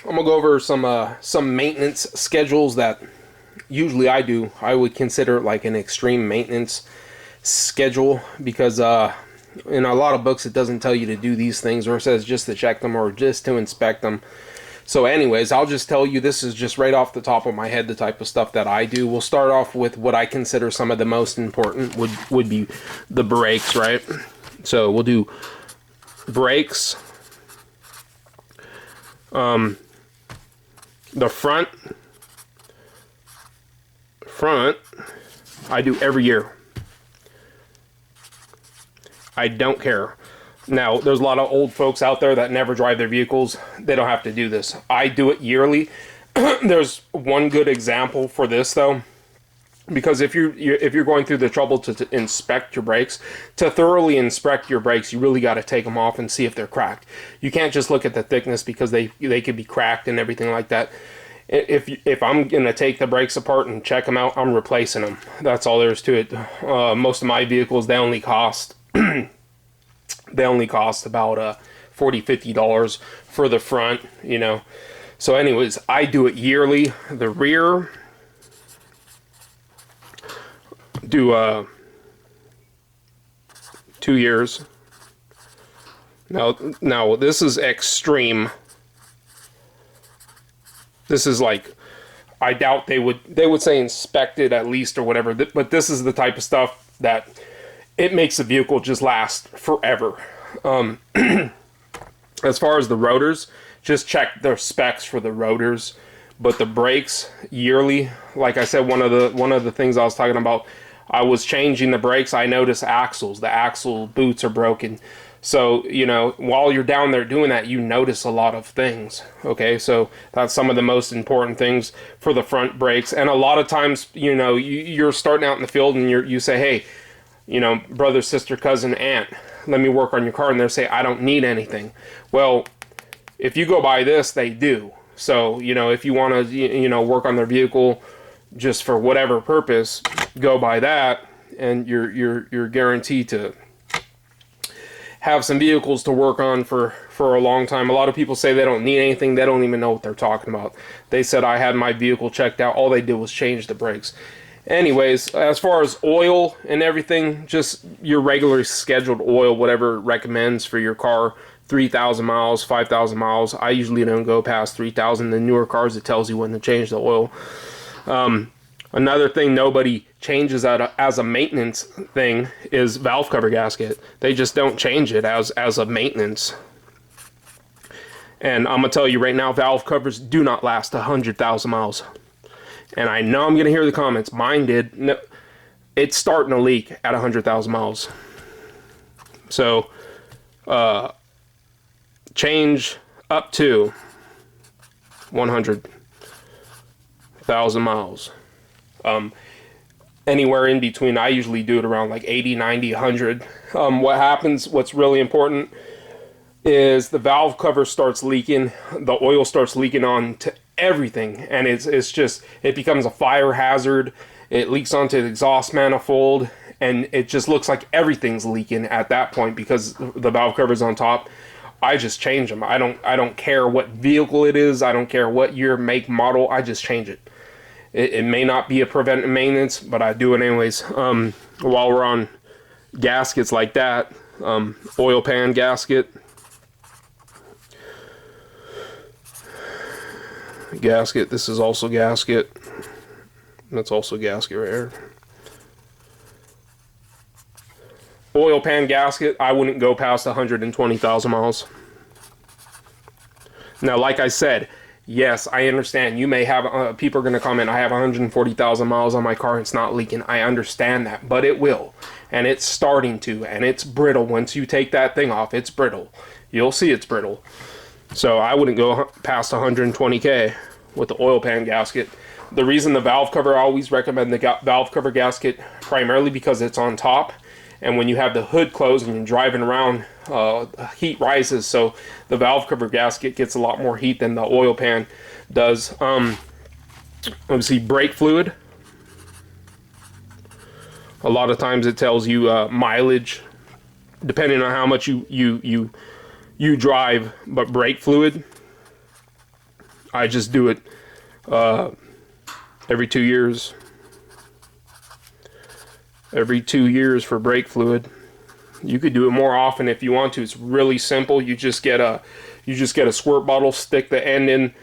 I'm gonna go over some maintenance schedules that usually I do. I would consider it like an extreme maintenance schedule because in a lot of books it doesn't tell you to do these things, or it says just to check them or just to inspect them. So anyways, I'll just tell you, this is just right off the top of my head the type of stuff that I do. We'll start off with what I consider some of the most important would be the brakes, right? So we'll do brakes, the front I do every year. I don't care. Now, there's a lot of old folks out there that never drive their vehicles. They don't have to do this. I do it yearly. There's one good example for this, though, because if you're going through the trouble to inspect your brakes, to thoroughly inspect your brakes, you really got to take them off and see if they're cracked. You can't just look at the thickness, because they could be cracked and everything like that. If I'm gonna take the brakes apart and check them out, I'm replacing them. That's all there is to it. Most of my vehicles, they only cost about $40-50 for the front, you know. So anyways, I do it yearly. The rear, do 2 years. Now this is extreme. This is like, I doubt they would say inspect it at least or whatever, but this is the type of stuff that it makes the vehicle just last forever. As far as the rotors, just check their specs for the rotors. But the brakes yearly, like I said, one of the things I was talking about, I was changing the brakes. I noticed the axle boots are broken. So, you know, while you're down there doing that, you notice a lot of things. Okay, so that's some of the most important things for the front brakes. And a lot of times, you know, you're starting out in the field and you say, hey, you know, brother, sister, cousin, aunt, let me work on your car. And they'll say, I don't need anything. Well, if you go by this, they do. So, you know, if you want to, you know, work on their vehicle just for whatever purpose, go by that, and you're guaranteed to have some vehicles to work on for a long time. A lot of people say they don't need anything. They don't even know what they're talking about. They said I had my vehicle checked out. All they did was change the brakes. Anyways, as far as oil and everything, just your regular scheduled oil, whatever it recommends for your car, 3,000 miles, 5,000 miles. I usually don't go past 3,000. The newer cars, it tells you when to change the oil. Another thing nobody changes as a maintenance thing is valve cover gasket. They just don't change it as a maintenance. And I'm going to tell you right now, valve covers do not last 100,000 miles. And I know I'm going to hear the comments. Mine did. No, it's starting to leak at 100,000 miles. So, change up to 100,000 miles. Anywhere in between, I usually do it around like 80, 90, 100. What happens, what's really important, is the valve cover starts leaking, the oil starts leaking on to everything, and it's just, it becomes a fire hazard. It leaks onto the exhaust manifold, and it just looks like everything's leaking at that point because the valve cover's on top. I just change them. I don't care what vehicle it is. I don't care what year, make, model. I just change it. It may not be a preventive maintenance, but I do it anyways. While we're on gaskets like that, oil pan gasket. Gasket, this is also gasket. That's also gasket right here. Oil pan gasket, I wouldn't go past 120,000 miles. Now, like I said, yes, I understand. You may have, people are going to comment, I have 140,000 miles on my car and it's not leaking. I understand that, but it will. And it's starting to, and it's brittle. Once you take that thing off, it's brittle. You'll see it's brittle. So I wouldn't go past 120K with the oil pan gasket. The reason the valve cover, I always recommend the valve cover gasket, primarily because it's on top. And when you have the hood closed and you're driving around, heat rises. So the valve cover gasket gets a lot more heat than the oil pan does. Obviously, brake fluid. A lot of times it tells you mileage, depending on how much you drive. But brake fluid, I just do it every 2 years. Every 2 years for brake fluid. You could do it more often if you want to. It's really simple. You just get a squirt bottle, stick the end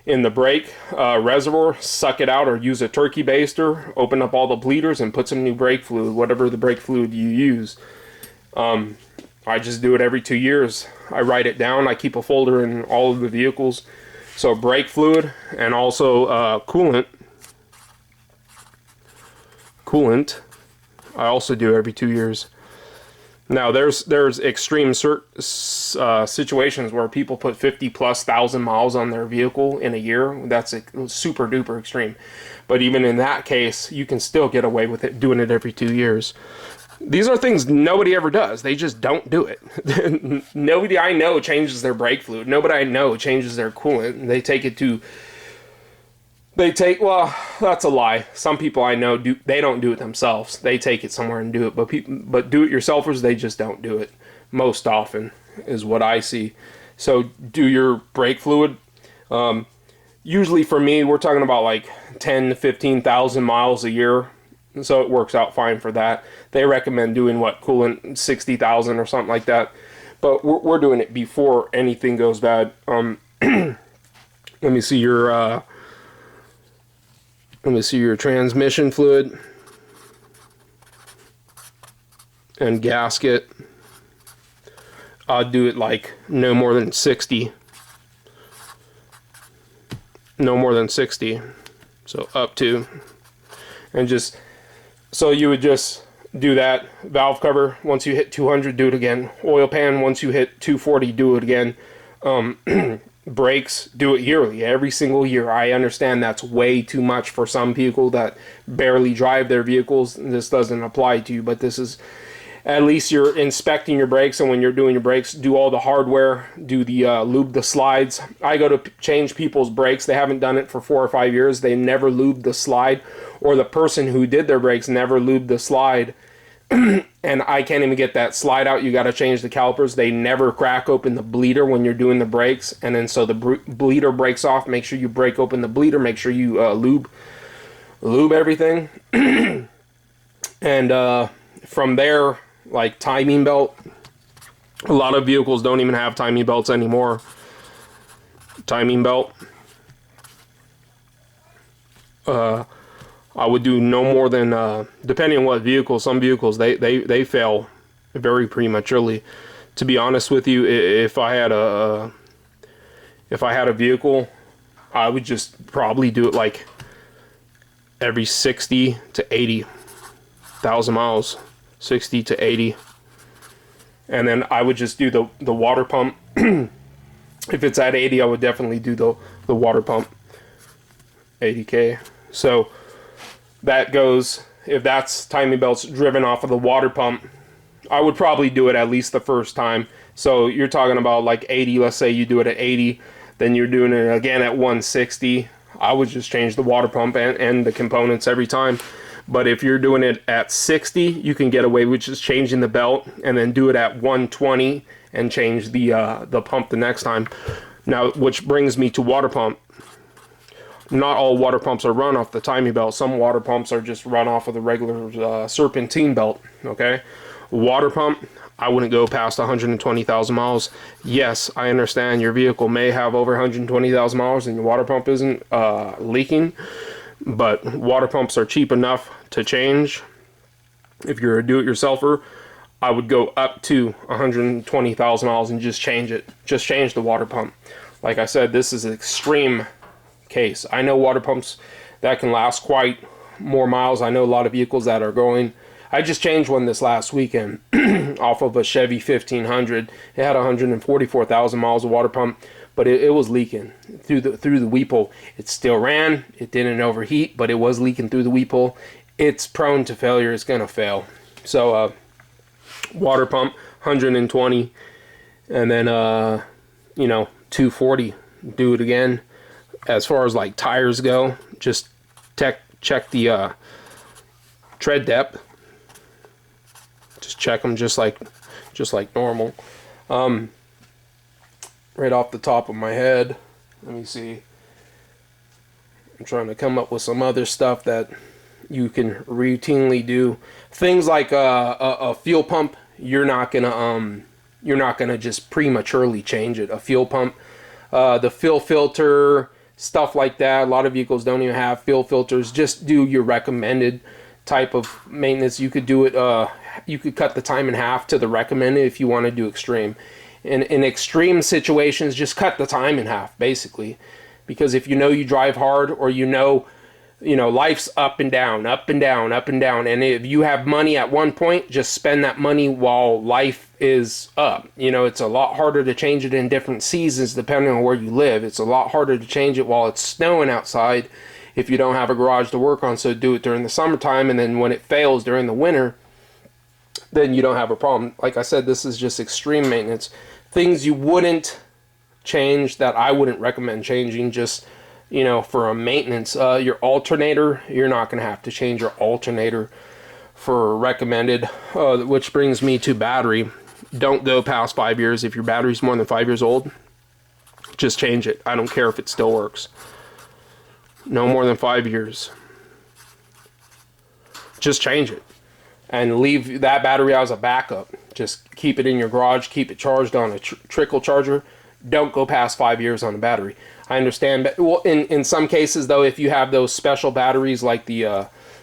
in the brake reservoir, suck it out, or use a turkey baster, open up all the bleeders and put some new brake fluid, whatever the brake fluid you use. I just do it every 2 years. I write it down. I keep a folder in all of the vehicles. So brake fluid and also coolant. I also do every 2 years. Now there's extreme situations where people put 50,000+ miles on their vehicle in a year. That's super duper extreme. But even in that case, you can still get away with it doing it every 2 years. These are things nobody ever does. They just don't do it. Nobody I know changes their brake fluid. Nobody I know changes their coolant. Well, that's a lie. Some people I know they don't do it themselves. They take it somewhere and do it. But do-it-yourselfers, they just don't do it most often, is what I see. So do your brake fluid. Usually for me, we're talking about like 10 to 15,000 miles a year. So it works out fine for that. They recommend doing coolant 60,000 or something like that. But we're doing it before anything goes bad. Let me see your transmission fluid and gasket. I'll do it like no more than 60. No more than 60. So up to. And just, so you would just do that. Valve cover, once you hit 200, do it again. Oil pan, once you hit 240, do it again. Brakes, do it yearly, every single year. I understand that's way too much for some people that barely drive their vehicles. This doesn't apply to you, but this is, at least you're inspecting your brakes, and when you're doing your brakes, do all the hardware, do the lube the slides. I go to change people's brakes. They haven't done it for 4 or 5 years. They never lubed the slide, or the person who did their brakes never lubed the slide. And I can't even get that slide out. You got to change the calipers. They never crack open the bleeder when you're doing the brakes, and then so the bleeder breaks off. Make sure you break open the bleeder. Make sure you lube everything. And from there, like timing belt. A lot of vehicles don't even have timing belts anymore. Timing belt. I would do no more than, depending on what vehicle, some vehicles, they fail very prematurely. To be honest with you, if I had a vehicle, I would just probably do it like every 60 to 80,000 miles. 60 to 80. And then I would just do the water pump. If it's at 80, I would definitely do the water pump. 80K. So that goes, if that's timing belts driven off of the water pump, I would probably do it at least the first time. So you're talking about like 80, let's say you do it at 80, then you're doing it again at 160. I would just change the water pump and the components every time. But if you're doing it at 60, you can get away with just changing the belt, and then do it at 120 and change the pump the next time. Now, which brings me to water pump. Not all water pumps are run off the timing belt. Some water pumps are just run off of the regular serpentine belt, okay? Water pump, I wouldn't go past 120,000 miles. Yes, I understand your vehicle may have over 120,000 miles and your water pump isn't leaking, but water pumps are cheap enough to change. If you're a do-it-yourselfer, I would go up to 120,000 miles and just change it. Just change the water pump. Like I said, this is an extreme case. I know water pumps that can last quite more miles. I know a lot of vehicles that are going. I just changed one this last weekend off of a Chevy 1500. It had 144,000 miles of water pump, but it was leaking through the weep hole. It still ran. It didn't overheat, but it was leaking through the weep hole. It's prone to failure. It's gonna fail. So water pump 120, and then 240. Do it again. As far as like tires go, just check the tread depth. Just check them just like normal. Right off the top of my head, let me see. I'm trying to come up with some other stuff that you can routinely do. Things like a fuel pump, you're not gonna just prematurely change it. A fuel pump, the fill filter, stuff like that. A lot of vehicles don't even have fill filters. Just do your recommended type of maintenance. You could do it. You could cut the time in half to the recommended if you want to do extreme. In extreme situations, just cut the time in half, basically, because if you know you drive hard, or you know life's up and down, up and down, up and down, and if you have money at one point, just spend that money while life is up. It's a lot harder to change it in different seasons depending on where you live. It's a lot harder to change it while it's snowing outside if you don't have a garage to work on, so do it during the summertime, and then when it fails during the winter, then you don't have a problem. Like I said, this is just extreme maintenance. Things you wouldn't change, that I wouldn't recommend changing, just for a maintenance, your alternator, you're not going to have to change your alternator for recommended, which brings me to battery. Don't go past 5 years. If your battery's more than 5 years old, just change it. I don't care if it still works. No more than 5 years. Just change it. And leave that battery as a backup. Just keep it in your garage, keep it charged on a trickle charger. Don't go past 5 years on the battery. I understand, but well, in some cases though, if you have those special batteries like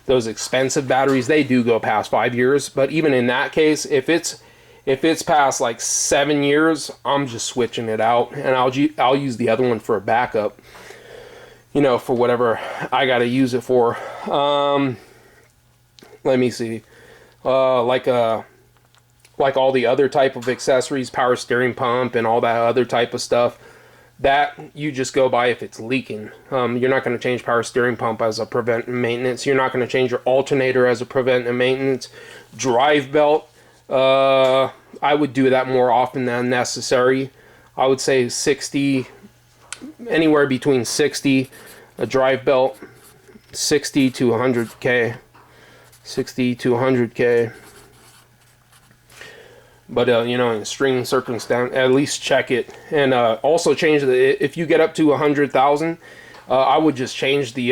those expensive batteries, they do go past 5 years. But even in that case, if it's past like 7 years, I'm just switching it out, and I'll use the other one for a backup. For whatever I got to use it for. Let me see. Like all the other type of accessories, power steering pump and all that other type of stuff, that you just go by if it's leaking. You're not going to change power steering pump as a preventive maintenance. You're not going to change your alternator as a preventive maintenance. Drive belt, I would do that more often than necessary. I would say 60, anywhere between 60, a drive belt, 60 to 100K. 60 to 100K. But in extreme circumstance, at least check it, and also change if you get up to 100,000, I would just change the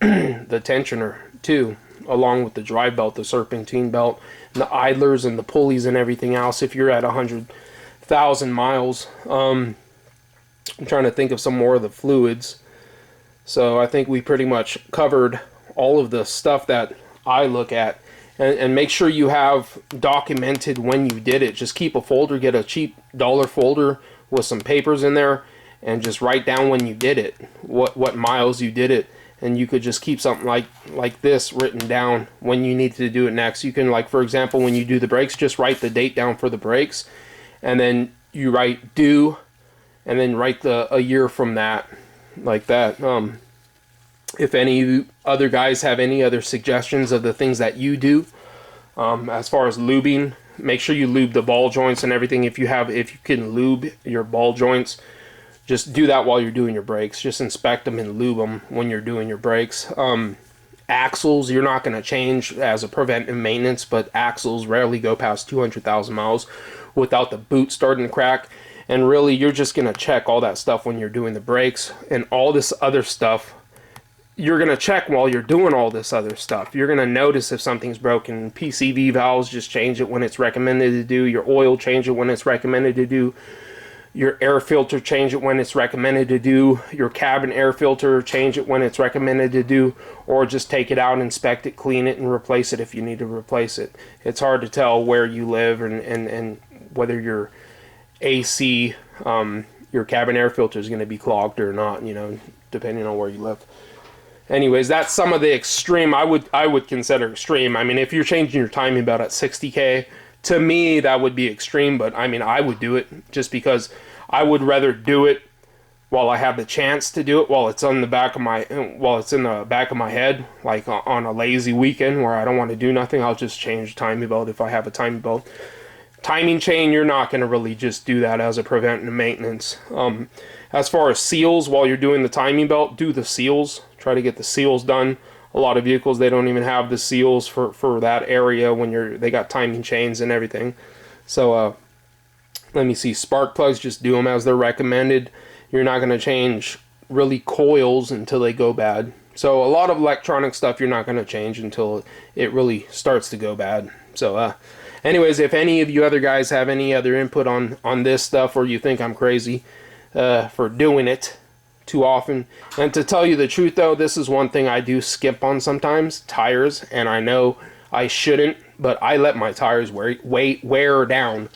the tensioner too, along with the drive belt, the serpentine belt, and the idlers and the pulleys and everything else. If you're at 100,000 miles, I'm trying to think of some more of the fluids. So I think we pretty much covered all of the stuff that I look at. And make sure you have documented when you did it. Just keep a folder, get a cheap dollar folder with some papers in there, and just write down when you did it, what miles you did it, and you could just keep something like this written down when you need to do it next. You can, like, for example, when you do the brakes, just write the date down for the brakes, and then you write due, and then write a year from that, like that. If any other guys have any other suggestions of the things that you do, as far as lubing, make sure you lube the ball joints and everything. If you can lube your ball joints, just do that while you're doing your brakes. Just inspect them and lube them when you're doing your brakes. Axles, you're not going to change as a preventive maintenance, but axles rarely go past 200,000 miles without the boot starting to crack. And really, you're just going to check all that stuff when you're doing the brakes, and all this other stuff you're going to check while you're doing all this other stuff. You're going to notice if something's broken. PCV valves, just change it when it's recommended to do. Your oil, change it when it's recommended to do. Your air filter, change it when it's recommended to do. Your cabin air filter, change it when it's recommended to do. Or just take it out, inspect it, clean it, and replace it if you need to replace it. It's hard to tell where you live and whether your AC, your cabin air filter is going to be clogged or not, depending on where you live. Anyways, that's some of the extreme I would consider extreme. I mean, if you're changing your timing belt at 60K, to me that would be extreme, but I mean, I would do it just because I would rather do it while I have the chance to do it, while it's in the back of my head, like on a lazy weekend where I don't want to do nothing. I'll just change the timing belt if I have a timing belt. Timing chain, you're not going to really just do that as a preventive maintenance. As far as seals, while you're doing the timing belt, do the seals. Try to get the seals done. A lot of vehicles, they don't even have the seals for that area when they got timing chains and everything. So let me see, spark plugs, just do them as they're recommended. You're not going to change really coils until they go bad. So a lot of electronic stuff you're not going to change until it really starts to go bad. So anyways, if any of you other guys have any other input on this stuff, or you think I'm crazy for doing it too often, and to tell you the truth though, this is one thing I do skip on sometimes, tires, and I know I shouldn't, but I let my tires wear down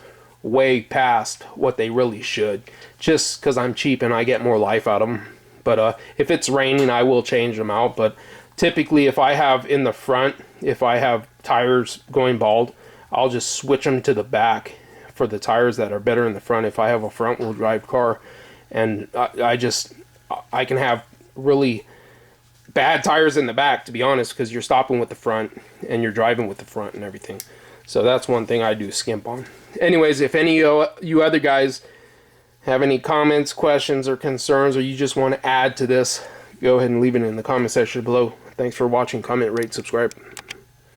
way past what they really should, just because I'm cheap and I get more life out of them. But if it's raining, I will change them out. But typically, if I have in the front, if I have tires going bald, I'll just switch them to the back for the tires that are better in the front if I have a front wheel drive car. And I can have really bad tires in the back, to be honest, because you're stopping with the front and you're driving with the front and everything. So that's one thing I do skimp on. Anyways, if any of you other guys have any comments, questions, or concerns, or you just want to add to this, go ahead and leave it in the comment section below. Thanks for watching. Comment, rate, subscribe.